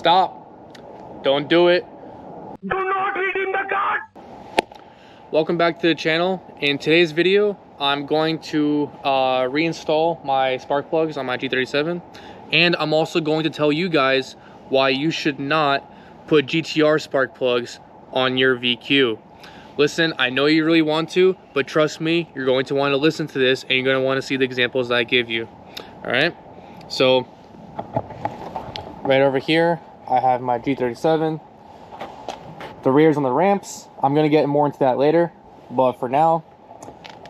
Stop. Don't do it. Do not read in the card. Welcome back to the channel. In today's video, I'm going to reinstall my spark plugs on my G37, and I'm also going to tell you guys why you should not put GTR spark plugs on your VQ. Listen, I know you really want to, but trust me, you're going to want to listen to this and you're going to want to see the examples that I give you. All right, so right over here I have my G37. The rear's on the ramps. I'm going to get more into that later, but for now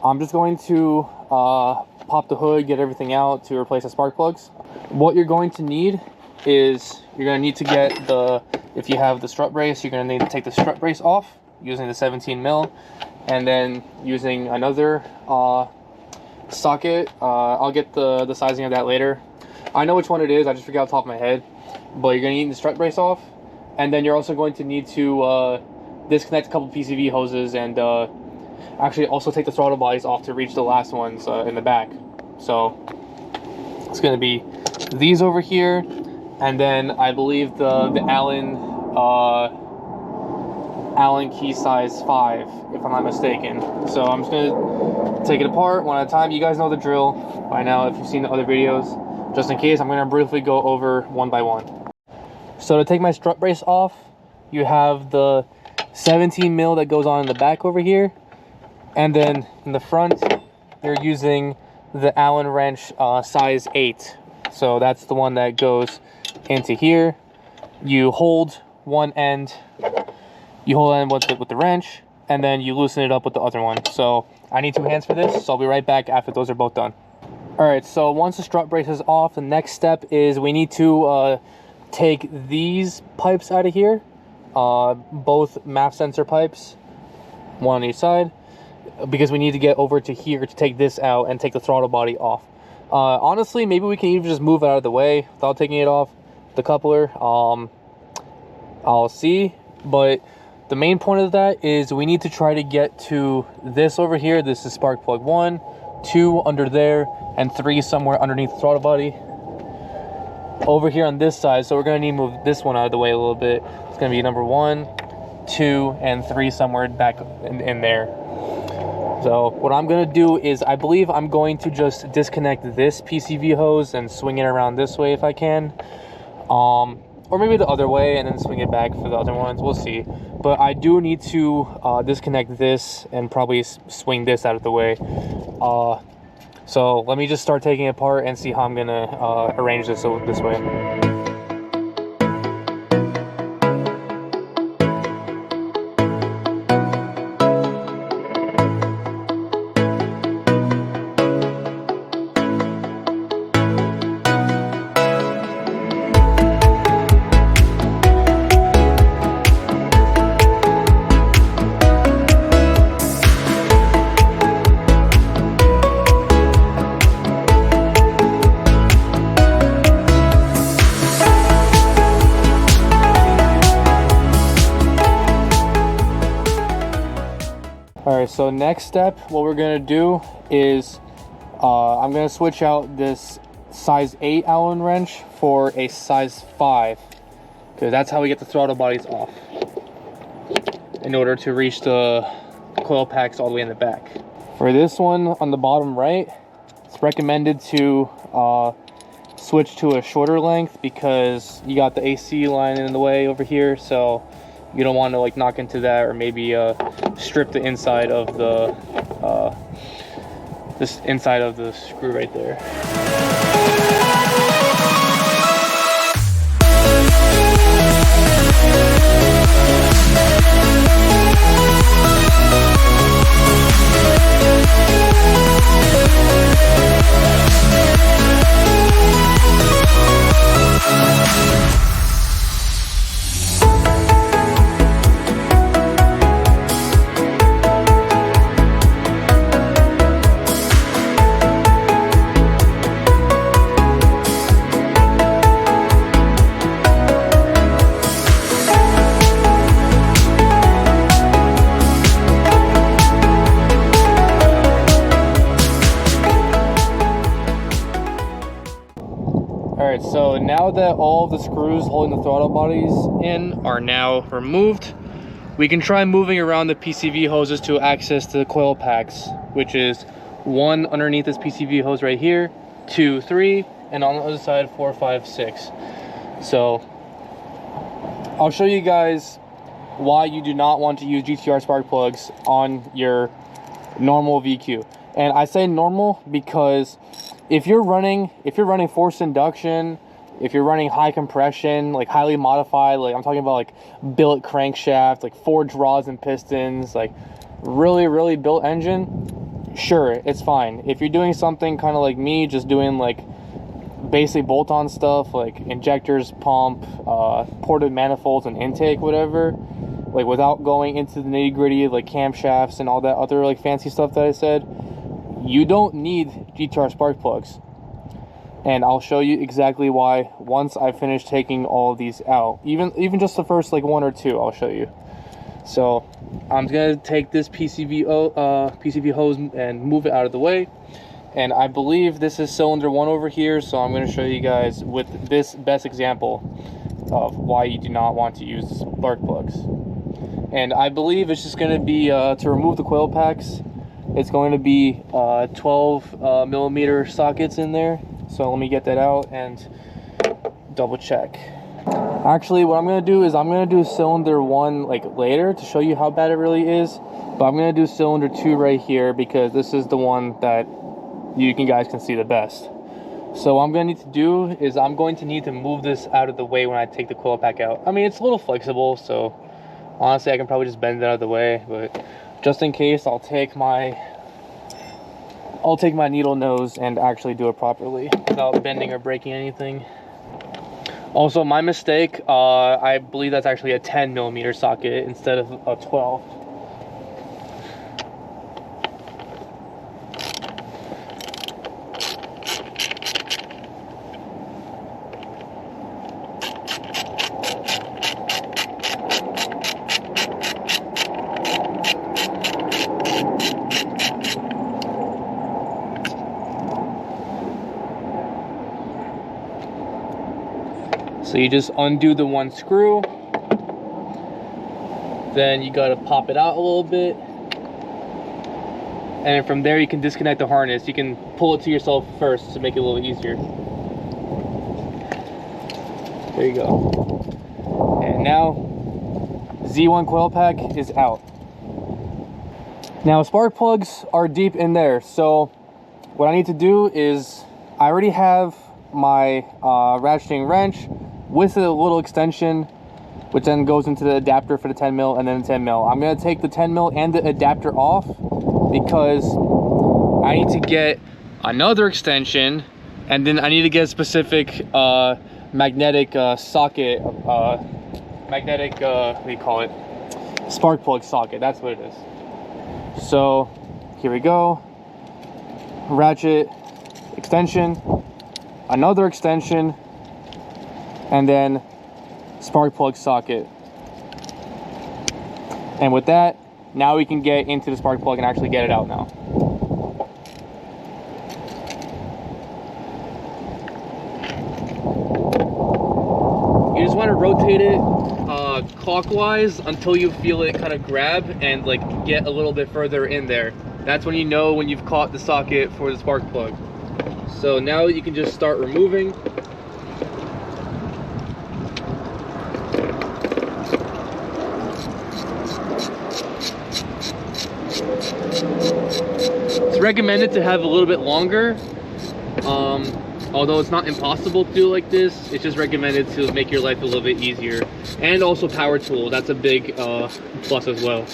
I'm just going to pop the hood, get everything out to replace the spark plugs. What you're going to need is you're going to need to get the, if you have the strut brace, you're going to need to take the strut brace off using the 17 mil, and then using another socket. I'll get the sizing of that later. I know which one it is, I just forgot off the top of my head, but you're going to need the strut brace off, and then you're also going to need to disconnect a couple PCV hoses and actually also take the throttle bodies off to reach the last ones in the back. So it's going to be these over here, and then I believe the Allen key size 5, if I'm not mistaken. So I'm just gonna take it apart one at a time. You guys know the drill by now if you've seen the other videos. Just in case, I'm gonna briefly go over one by one. So to take my strut brace off, you have the 17 mil that goes on in the back over here, and then in the front you're using the Allen wrench size 8. So that's the one that goes into here. You hold one end, with the wrench, and then you loosen it up with the other one. So I need 2 hands for this, so I'll be right back after those are both done. All right, so once the strut brace is off, the next step is we need to take these pipes out of here, both MAF sensor pipes, one on each side, because we need to get over to here to take this out and take the throttle body off. Honestly, maybe we can even just move it out of the way without taking it off the coupler. I'll see, but the main point of that is we need to try to get to this over here. This is spark plug 1, 2 under there, and 3 somewhere underneath the throttle body over here on this side. So we're going to need to move this one out of the way a little bit. It's going to be number 1, 2, and 3 somewhere back in there. So what I'm going to do is, I believe I'm going to just disconnect this PCV hose and swing it around this way if I can, or maybe the other way and then swing it back for the other ones. We'll see. But I do need to disconnect this and probably swing this out of the way. So let me just start taking it apart and see how I'm gonna arrange this this way. Alright, so next step, what we're going to do is I'm going to switch out this size 8 Allen wrench for a size 5, because that's how we get the throttle bodies off in order to reach the coil packs all the way in the back. For this one on the bottom right, it's recommended to switch to a shorter length because you got the AC line in the way over here, so you don't want to like knock into that, or maybe strip the inside of the this inside of the screw right there. now that all the screws holding the throttle bodies in are now removed, we can try moving around the PCV hoses to access the coil packs, which is 1 underneath this PCV hose right here, 2, 3, and on the other side 4, 5, 6. So I'll show you guys why you do not want to use GTR spark plugs on your normal VQ. And I say normal because if you're running forced induction, if you're running high compression, like highly modified, like I'm talking about like billet crankshaft, like forged rods and pistons, like really built engine, sure, it's fine. If you're doing something kind of like me, just doing like basic bolt-on stuff like injectors, pump, ported manifolds and intake, whatever, like without going into the nitty-gritty like camshafts and all that other like fancy stuff that I said, you don't need GTR spark plugs. And I'll show you exactly why once I finish taking all of these out. Even just the first like 1 or 2, I'll show you. So I'm gonna take this PCV hose and move it out of the way. And I believe this is cylinder 1 over here, so I'm gonna show you guys with this best example of why you do not want to use spark plugs. And I believe it's just gonna be to remove the coil packs, it's going to be 12 millimeter sockets in there. So let me get that out and double check. Actually, what I'm gonna do is I'm gonna do cylinder 1 like later to show you how bad it really is, but I'm gonna do cylinder 2 right here because this is the one that you guys can see the best. So what I'm gonna need to do is I'm going to need to move this out of the way when I take the coil pack out. I mean, it's a little flexible, so honestly I can probably just bend it out of the way, but just in case, I'll take my needle nose and actually do it properly without bending or breaking anything. Also, my mistake, I believe that's actually a 10 millimeter socket instead of a 12. So you just undo the 1 screw, then you gotta pop it out a little bit, and then from there you can disconnect the harness. You can pull it to yourself first to make it a little easier. There you go. And now Z1 coil pack is out. Now spark plugs are deep in there, so what I need to do is I already have my ratcheting wrench with a little extension, which then goes into the adapter for the 10 mil and then the 10 mil. I'm gonna take the 10 mil and the adapter off because I need to get another extension, and then I need to get a specific magnetic socket, magnetic, what do you call it? Spark plug socket, that's what it is. So here we go. Ratchet, extension, another extension, and then spark plug socket. And with that, now we can get into the spark plug and actually get it out now. You just want to rotate it clockwise until you feel it kind of grab and like get a little bit further in there. That's when you know when you've caught the socket for the spark plug. So now you can just start removing. It's recommended to have a little bit longer, although it's not impossible to do like this. It's just recommended to make your life a little bit easier. And also power tool, that's a big plus as well.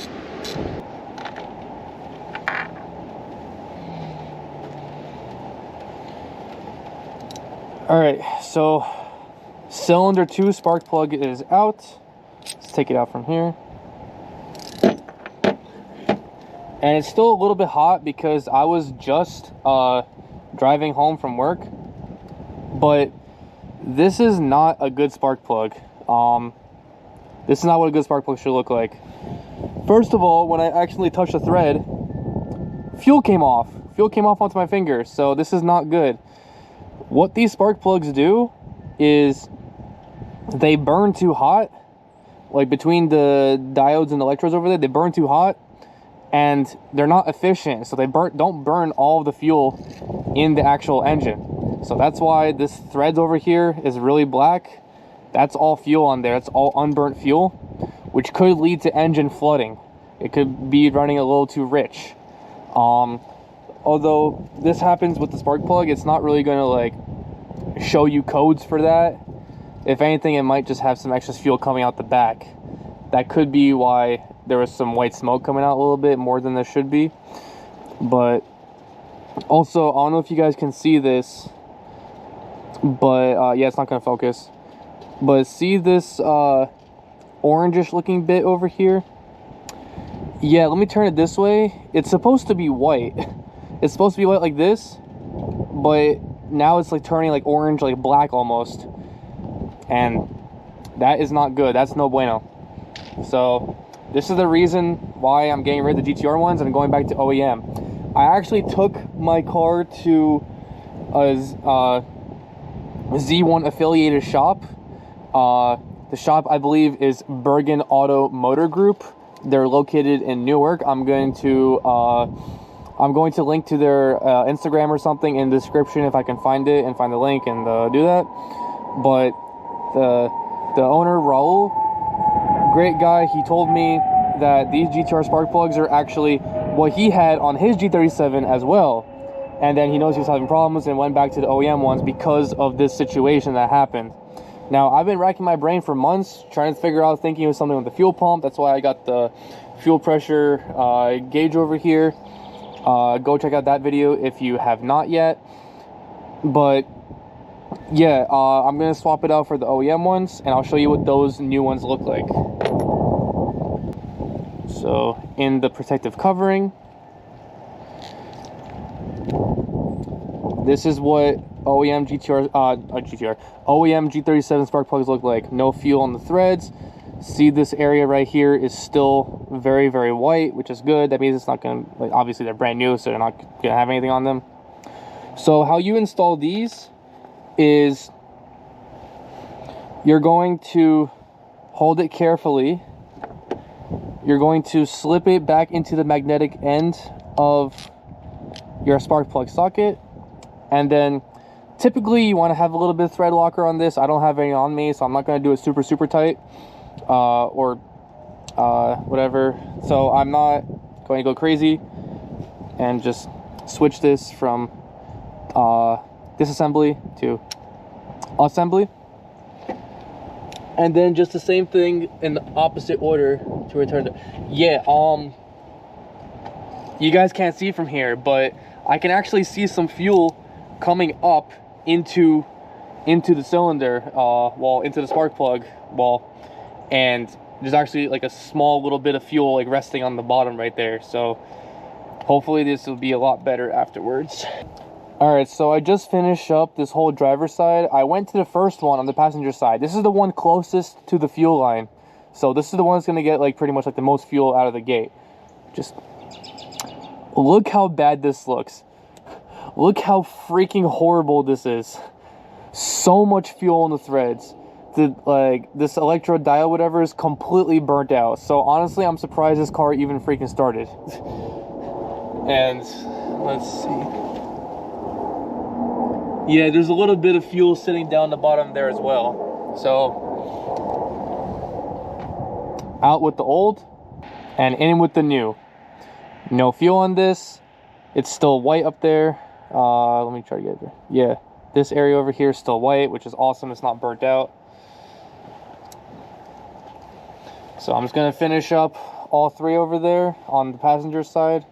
All right, so cylinder 2 spark plug is out. Let's take it out from here. And it's still a little bit hot because I was just driving home from work, but this is not a good spark plug. This is not what a good spark plug should look like. First of all, when I actually touched the thread, fuel came off. Fuel came off onto my finger, so this is not good. What these spark plugs do is they burn too hot. Like between the diodes and electrodes over there, they burn too hot, and they're not efficient. So they don't burn all of the fuel in the actual engine. So that's why this threads over here is really black. That's all fuel on there. That's all unburnt fuel, which could lead to engine flooding. It could be running a little too rich. Although this happens with the spark plug, it's not really going to like show you codes for that. If anything, it might just have some excess fuel coming out the back. That could be why there was some white smoke coming out a little bit more than there should be. But also, I don't know if you guys can see this, but yeah, it's not going to focus. But see this orangish looking bit over here? Yeah, let me turn it this way. It's supposed to be white. It's supposed to be white like this, but now it's like turning like orange, like black almost. And that is not good. That's no bueno. So this is the reason why I'm getting rid of the GTR ones and going back to OEM. I actually took my car to a Z1 affiliated shop. The shop, I believe, is Bergen Auto Motor Group. They're located in Newark. I'm going to link to their Instagram or something in the description if I can find it and find the link and do that. But the owner, Raul, great guy. He told me that these GTR spark plugs are actually what he had on his G37 as well. And then he knows he was having problems and went back to the OEM ones because of this situation that happened. Now, I've been racking my brain for months trying to figure out, thinking it was something with the fuel pump. That's why I got the fuel pressure gauge over here. Go check out that video if you have not yet. But yeah, I'm going to swap it out for the OEM ones, and I'll show you what those new ones look like. So, in the protective covering, this is what OEM G37 spark plugs look like. No fuel on the threads. See, this area right here is still very, very white, which is good. That means it's not going to, like, obviously they're brand new, so they're not going to have anything on them. So how you install these is you're going to hold it carefully. You're going to slip it back into the magnetic end of your spark plug socket, and then typically you want to have a little bit of thread locker on this. I don't have any on me, so I'm not going to do it super tight or whatever. So I'm not going to go crazy and just switch this from disassembly to assembly, and then just the same thing in the opposite order to return the you guys can't see from here, but I can actually see some fuel coming up into the cylinder into the spark plug and there's actually like a small little bit of fuel like resting on the bottom right there. So hopefully this will be a lot better afterwards. All right, so I just finished up this whole driver's side. I went to the first one on the passenger side. This is the one closest to the fuel line. So this is the one that's gonna get like pretty much like the most fuel out of the gate. Just look how bad this looks. Look how freaking horrible this is. So much fuel in the threads. This electrode dial, whatever, is completely burnt out. So honestly, I'm surprised this car even freaking started. And let's see. Yeah, there's a little bit of fuel sitting down the bottom there as well. So out with the old and in with the new. No fuel on this. It's still white up there. Let me try to get there. Yeah, this area over here is still white, which is awesome. It's not burnt out. So I'm just gonna finish up all three over there on the passenger side,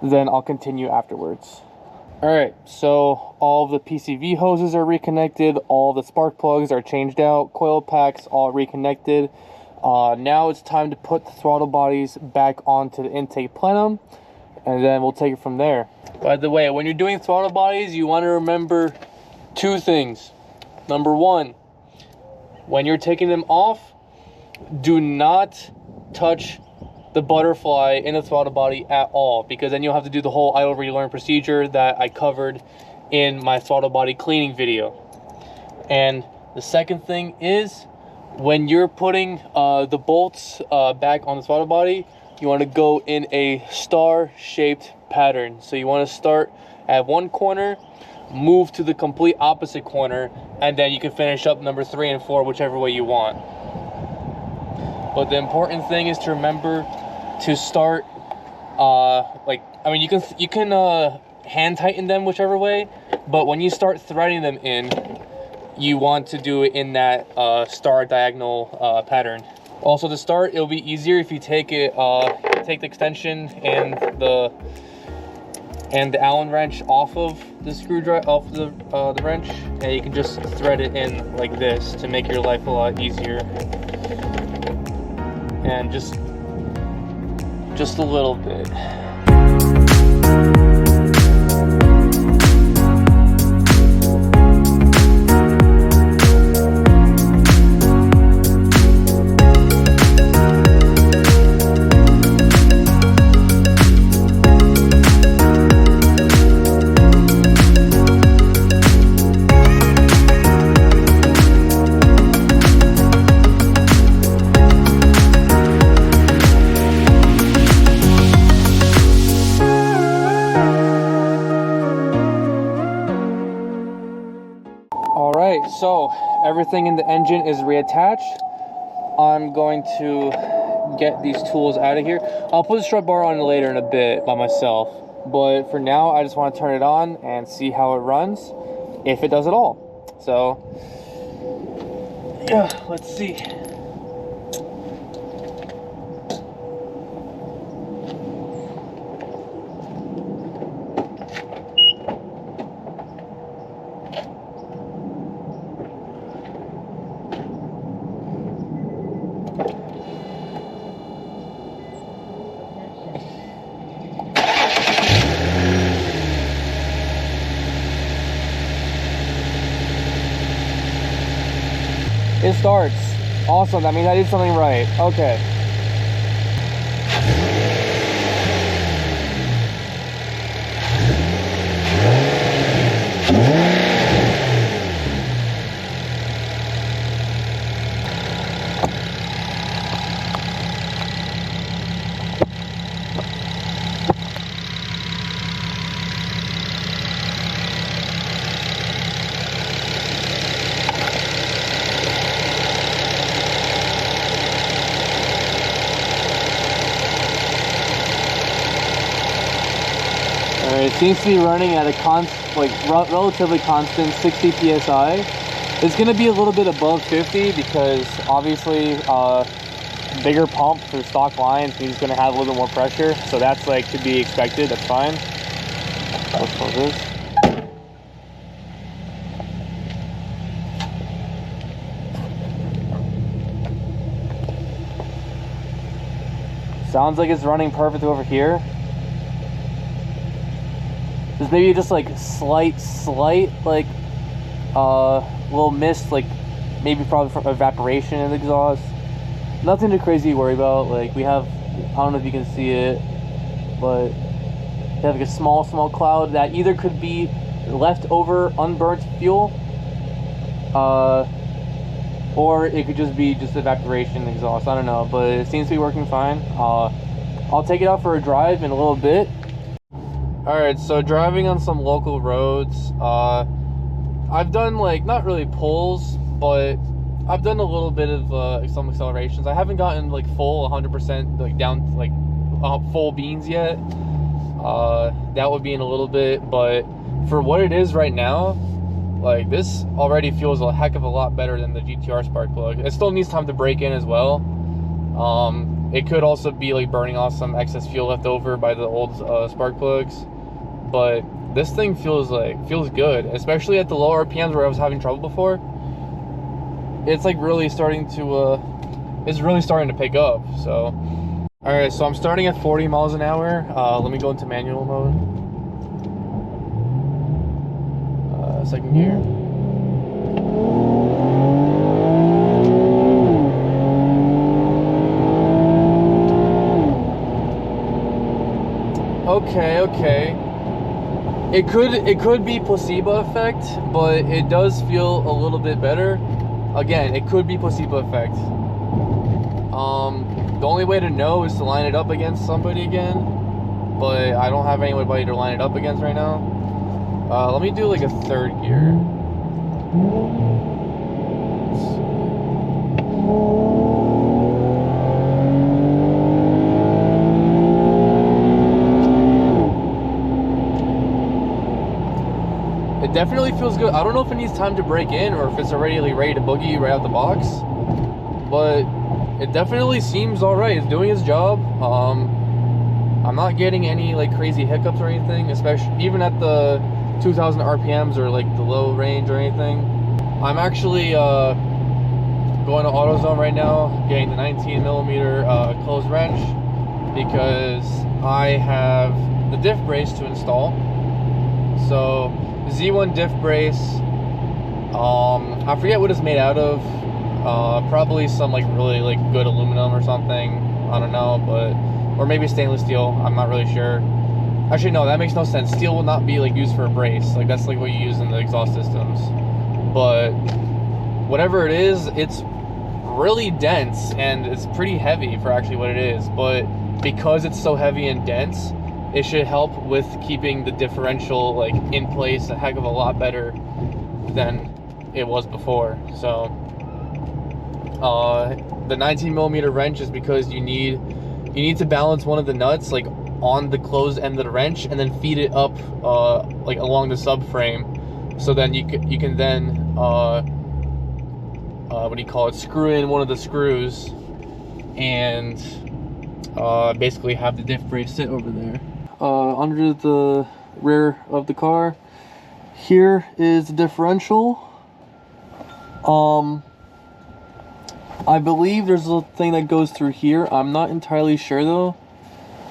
then I'll continue afterwards. All right, so all of the PCV hoses are reconnected, all the spark plugs are changed out, coil packs all reconnected. Now it's time to put the throttle bodies back onto the intake plenum, and then we'll take it from there. By the way, when you're doing throttle bodies, you want to remember two things. Number one, when you're taking them off, do not touch the butterfly in the throttle body at all, because then you'll have to do the whole idle relearn procedure that I covered in my throttle body cleaning video. And The second thing is when you're putting the bolts back on the throttle body, you want to go in a star-shaped pattern. So you want to start at one corner, move to the complete opposite corner, and then you can finish up number 3 and 4 whichever way you want. But the important thing is to remember to start you can hand tighten them whichever way, but when you start threading them in, you want to do it in that star diagonal pattern. Also, to start, it'll be easier if you take the extension and the Allen wrench off of the screwdriver, off the wrench, and you can just thread it in like this to make your life a lot easier. And just a little bit. Alright, so everything in the engine is reattached. I'm going to get these tools out of here. I'll put the strut bar on later in a bit by myself, but for now I just want to turn it on and see how it runs, if it does at all. So yeah, let's see. It starts. Awesome, that means I did something right. Okay. It seems to be running at a relatively constant 60 psi. It's going to be a little bit above 50 because obviously bigger pump for stock lines means it's going to have a little bit more pressure. So that's like to be expected. That's fine. Let's close this. Sounds like it's running perfect over here. There's maybe just like slight like little mist, like maybe probably from evaporation in the exhaust. Nothing too crazy to worry about. Like we have, I don't know if you can see it, but we have like a small cloud that either could be leftover unburnt fuel, or it could just be evaporation in the exhaust. I don't know, but it seems to be working fine. I'll take it out for a drive in a little bit. Alright, so driving on some local roads, I've done like, not really pulls, but I've done a little bit of some accelerations. I haven't gotten like full 100% like down like full beans yet. That would be in a little bit, but for what it is right now, like this already feels a heck of a lot better than the GTR spark plug. It still needs time to break in as well. It could also be like burning off some excess fuel left over by the old spark plugs. But this thing feels good, especially at the lower RPMs where I was having trouble before. It's like really starting to pick up. So all right, so I'm starting at 40 miles an hour. Let me go into manual mode. Second gear. Okay. It could be placebo effect, but it does feel a little bit better. again, it could be placebo effect. The only way to know is to line it up against somebody again, but I don't have anybody to line it up against right now. Let me do like a third gear. It definitely feels good. I don't know if it needs time to break in or if it's already like ready to boogie right out the box, but it definitely seems all right. It's doing its job. I'm not getting any like crazy hiccups or anything, especially even at the 2000 RPMs or like the low range or anything. I'm actually going to AutoZone right now, getting the 19mm closed wrench because I have the diff brace to install. So Z1 diff brace, I forget what it's made out of. Probably some like really like good aluminum or something. I don't know, but or maybe stainless steel. I'm not really sure. Actually, no, that makes no sense. Steel will not be like used for a brace. Like that's like what you use in the exhaust systems. But whatever it is, it's really dense and it's pretty heavy for actually what it is. But because it's so heavy and dense, it should help with keeping the differential like in place a heck of a lot better than it was before. So the 19mm wrench is because you need to balance one of the nuts like on the closed end of the wrench and then feed it up like along the subframe, so then you can then what do you call it, screw in one of the screws and basically have the diff brace sit over there. Under the rear of the car here is the differential. I believe there's a thing that goes through here. I'm not entirely sure though.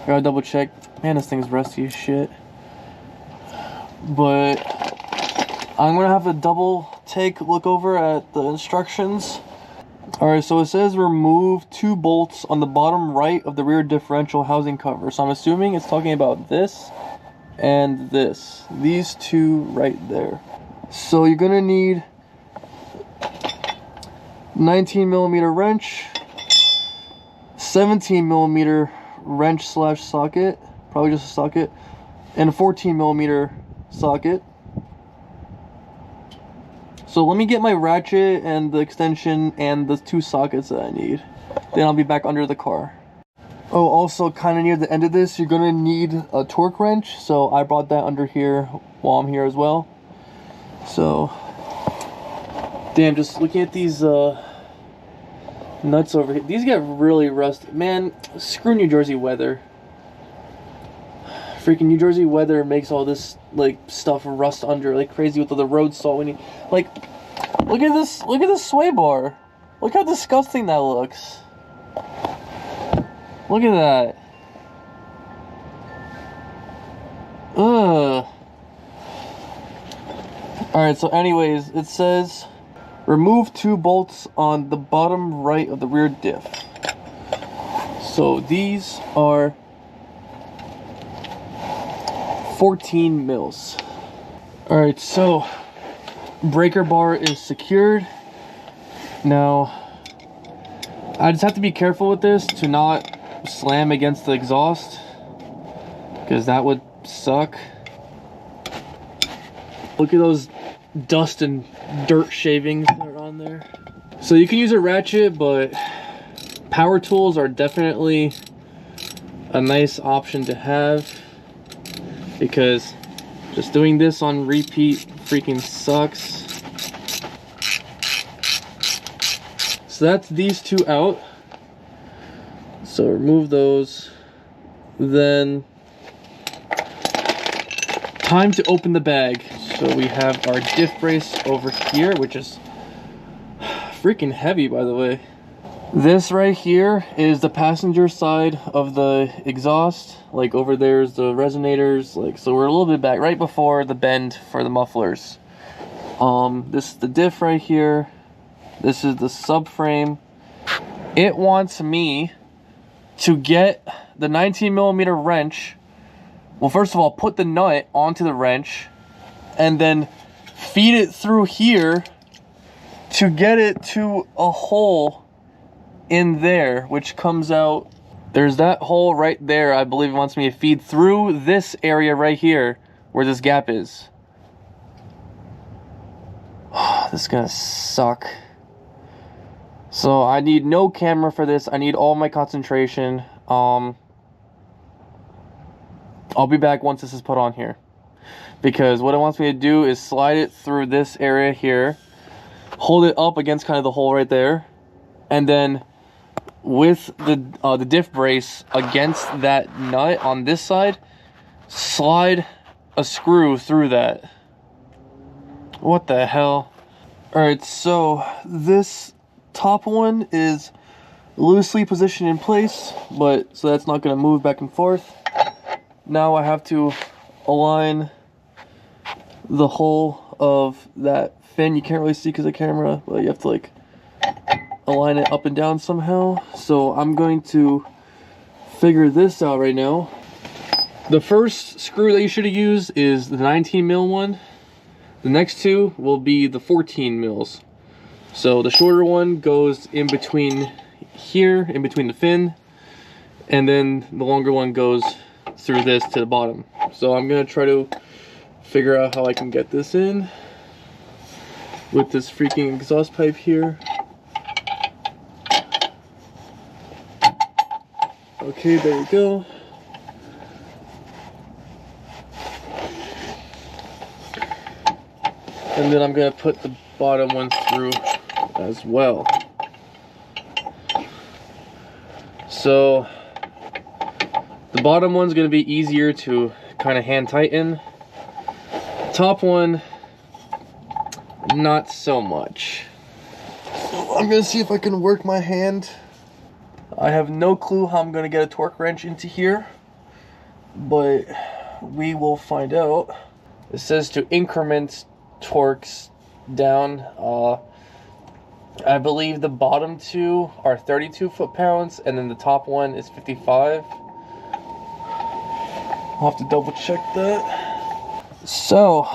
I gotta double check. Man, this thing's rusty as shit. But I'm gonna have a double look over at the instructions. Alright, so it says remove 2 bolts on the bottom right of the rear differential housing cover. So I'm assuming it's talking about this and this. These two right there. So you're gonna need 19mm wrench, 17mm wrench / socket, probably just a socket, and a 14mm socket. So let me get my ratchet and the extension and the 2 sockets that I need. Then I'll be back under the car. Oh, also kind of near the end of this, you're gonna need a torque wrench. So I brought that under here while I'm here as well. So, damn, just looking at these nuts over here. These get really rusty. Man, screw New Jersey weather. Freaking New Jersey weather makes all this like stuff rust under like crazy with the road salt. When you like, look at this sway bar. Look how disgusting that looks. Look at that. Ugh. Alright, so anyways, it says remove 2 bolts on the bottom right of the rear diff. So these are 14 mils. Alright, so breaker bar is secured. Now, I just have to be careful with this to not slam against the exhaust, because that would suck. Look at those dust and dirt shavings that are on there. So you can use a ratchet, but power tools are definitely a nice option to have, because just doing this on repeat freaking sucks. So that's these 2 out. So remove those. Then time to open the bag. So we have our diff brace over here, which is freaking heavy, by the way. This right here is the passenger side of the exhaust. Like over there is the resonators. Like, so we're a little bit back, right before the bend for the mufflers. This is the diff right here. This is the subframe. It wants me to get the 19mm wrench. Well, first of all, put the nut onto the wrench and then feed it through here to get it to a hole in there, which comes out. There's that hole right there. I believe it wants me to feed through this area right here where this gap is. This is gonna suck. So I need no camera for this. I need all my concentration. I'll be back once this is put on here, because what it wants me to do is slide it through this area here, hold it up against kind of the hole right there, and then with the diff brace against that nut on this side, slide a screw through that. What the hell? All right, so this top one is loosely positioned in place, but so that's not going to move back and forth. Now I have to align the whole of that fin. You can't really see because of the camera, but you have to like align it up and down somehow. So I'm going to figure this out right now. The first screw that you should use is the 19 mil one. The next two will be the 14 mils. So the shorter one goes in between here, in between the fin, and then the longer one goes through this to the bottom. So I'm gonna try to figure out how I can get this in with this freaking exhaust pipe here. Okay, there we go. And then I'm gonna put the bottom one through as well. So the bottom one's gonna be easier to kind of hand tighten. Top one, not so much. So I'm gonna see if I can work my hand. I have no clue how I'm gonna get a torque wrench into here, but we will find out. It says to increment torques down. I believe the bottom two are 32 foot-pounds, and then the top one is 55. I'll have to double check that. So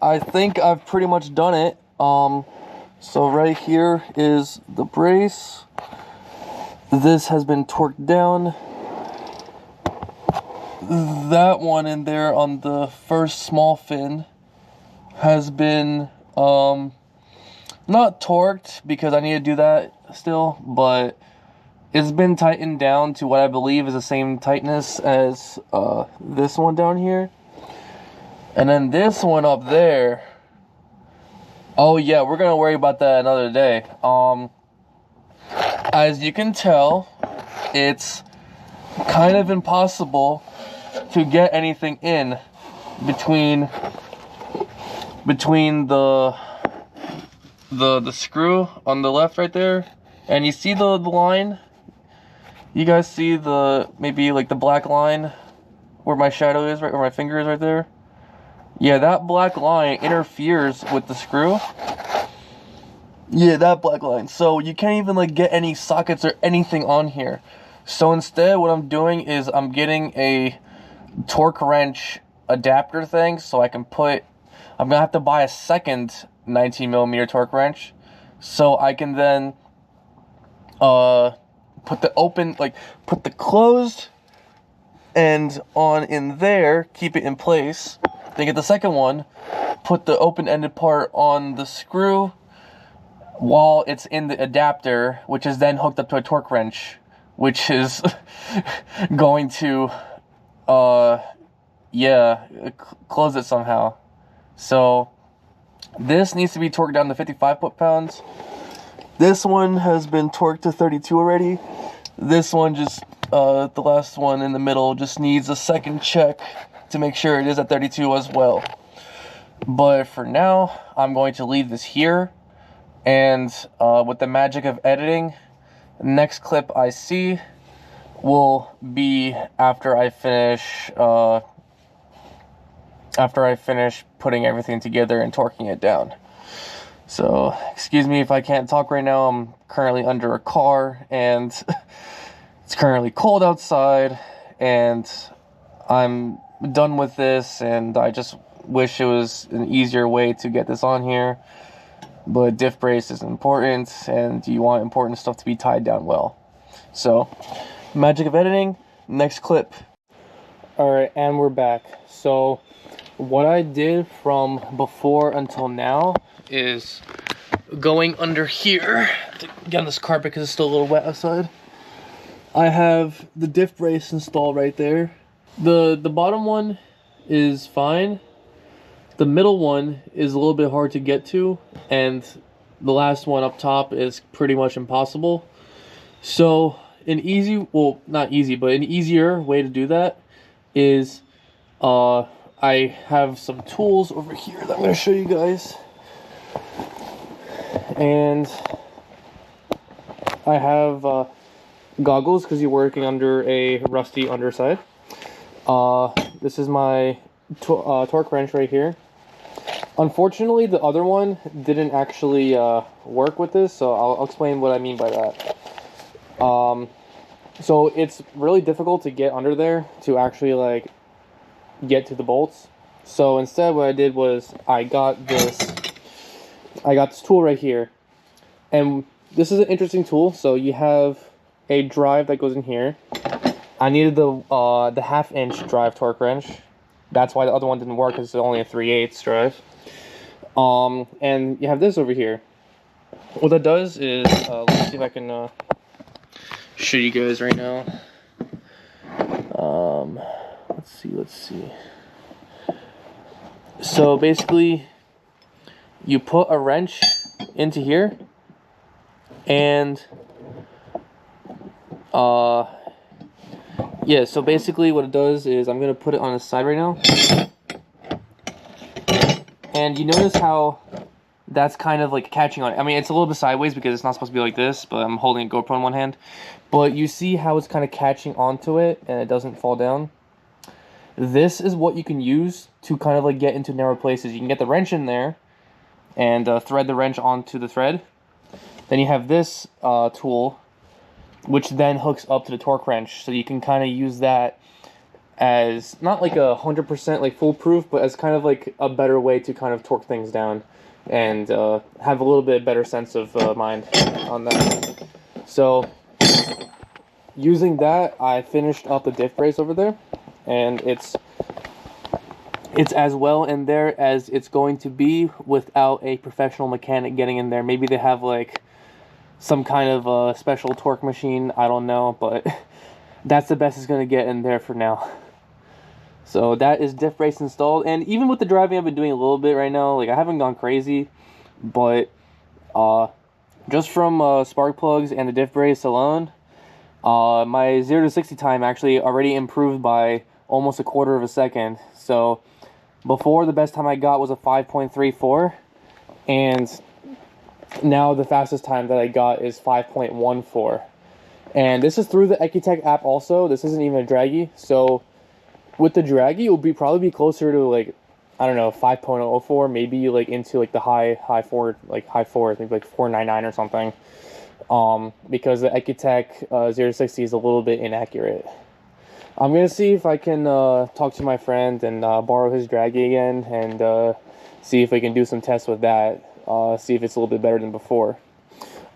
I think I've pretty much done it. So right here is the brace. This has been torqued down. That one in there on the first small fin has been not torqued, because I need to do that still, but it's been tightened down to what I believe is the same tightness as this one down here. And then this one up there, oh yeah, we're gonna worry about that another day. As you can tell, it's kind of impossible to get anything in between the screw on the left right there, and you see the line. You guys see the maybe like the black line where my shadow is, right where my finger is right there. Yeah, that black line interferes with the screw. Yeah, that black line. So you can't even like get any sockets or anything on here. So instead, what I'm doing is I'm getting a torque wrench adapter thing, so I can put. I'm gonna have to buy a second 19 millimeter torque wrench, so I can then put the open, like put the closed end on in there, keep it in place. Then get the second one, put the open-ended part on the screw while it's in the adapter, which is then hooked up to a torque wrench, which is going to close it somehow. So this needs to be torqued down to 55 foot-pounds. This one has been torqued to 32 already. This one just, the last one in the middle, just needs a second check to make sure it is at 32 as well. But for now, I'm going to leave this here. And with the magic of editing, the next clip I see will be after I finish putting everything together and torquing it down. So excuse me if I can't talk right now. I'm currently under a car and it's currently cold outside, and I'm done with this, and I just wish it was an easier way to get this on here. but diff brace is important, and you want important stuff to be tied down well. So, magic of editing, next clip. Alright, and we're back. So, what I did from before until now is going under here to get on this carpet because it's still a little wet outside. I have the diff brace installed right there. The bottom one is fine. The middle one is a little bit hard to get to, and the last one up top is pretty much impossible. So an easy, well, not easy, but an easier way to do that is I have some tools over here that I'm going to show you guys. And I have goggles because you're working under a rusty underside. This is my torque wrench right here. Unfortunately, the other one didn't actually work with this, so I'll explain what I mean by that. So it's really difficult to get under there to actually like get to the bolts. So instead what I did was I got this tool right here, and this is an interesting tool. So you have a drive that goes in here. I needed the 1/2 inch drive torque wrench. That's why the other one didn't work, because it's only a 3/8 drive. And you have this over here. What that does is, let's see if I can show you guys right now. Let's see. So basically, you put a wrench into here, and yeah, so basically what it does is, I'm gonna put it on its side right now, and you notice how that's kind of like catching on it. I mean, it's a little bit sideways because it's not supposed to be like this, but I'm holding a GoPro in one hand. But you see how it's kind of catching onto it and it doesn't fall down. This is what you can use to kind of like get into narrow places. You can get the wrench in there and thread the wrench onto the thread. Then you have this tool, which then hooks up to the torque wrench. So you can kind of use that as not like 100% like foolproof, but as kind of like a better way to kind of torque things down and have a little bit better sense of mind on that. So using that, I finished up the diff brace over there, and it's as well in there as it's going to be without a professional mechanic getting in there. Maybe they have like some kind of special torque machine, I don't know, but that's the best it's going to get in there for now. So that is diff brace installed, and even with the driving I've been doing a little bit right now, like I haven't gone crazy, but just from spark plugs and the diff brace alone, my 0 to 60 time actually already improved by almost 1/4 of a second. So before, the best time I got was a 5.34, and now the fastest time that I got is 5.14. And this is through the Ecutech app also. This isn't even a draggy. So with the draggy, it will probably be closer to like, I don't know, 5.04, maybe like into like the high fours, maybe like 4.99 or something. Because the Ecutech 0 to 60 is a little bit inaccurate. I'm gonna see if I can talk to my friend and borrow his draggy again, and see if we can do some tests with that. See if it's a little bit better than before.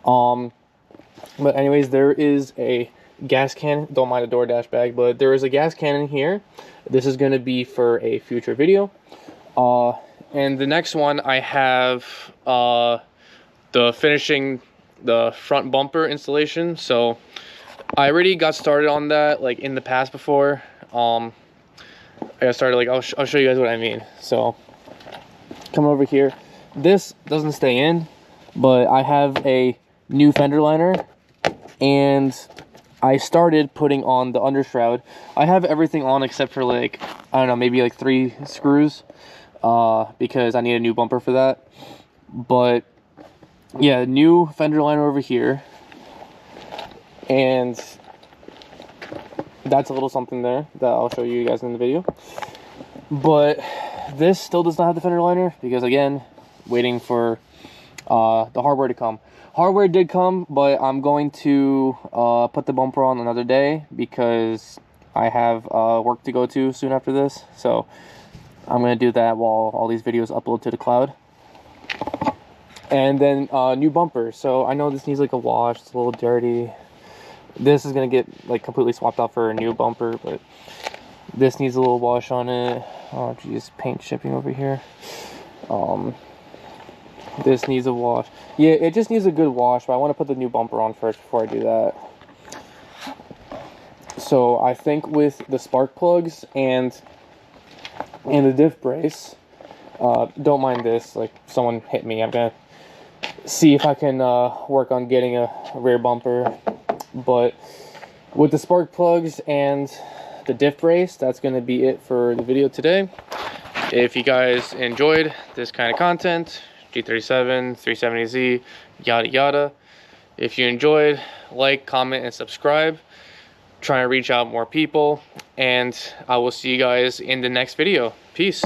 But anyways, there is a gas can. Don't mind the DoorDash bag, but there is a gas can in here. This is going to be for a future video. And the next one, I have the finishing the front bumper installation. So I already got started on that like in the past before. I got started, like I'll show you guys what I mean. So come over here. This doesn't stay in, but I have a new fender liner, and I started putting on the undershroud. I have everything on except for like, I don't know, maybe like 3 screws, because I need a new bumper for that. But yeah, new fender liner over here, and that's a little something there that I'll show you guys in the video. But this still does not have the fender liner because, again, waiting for the hardware to come. Hardware did come, but I'm going to put the bumper on another day because I have work to go to soon after this. So I'm going to do that while all these videos upload to the cloud. And then new bumper. So I know this needs like a wash. It's a little dirty. This is gonna get like completely swapped out for a new bumper, but this needs a little wash on it. Oh geez, paint shipping over here. This needs a wash. Yeah, it just needs a good wash, but I want to put the new bumper on first before I do that. So I think with the spark plugs and the diff brace, don't mind this, like someone hit me. I'm gonna see if I can work on getting a rear bumper. But with the spark plugs and the diff brace, that's gonna be it for the video today. If you guys enjoyed this kind of content, G37, 370Z, yada yada. If you enjoyed, like, comment, and subscribe. Trying to reach out more people, and I will see you guys in the next video. Peace.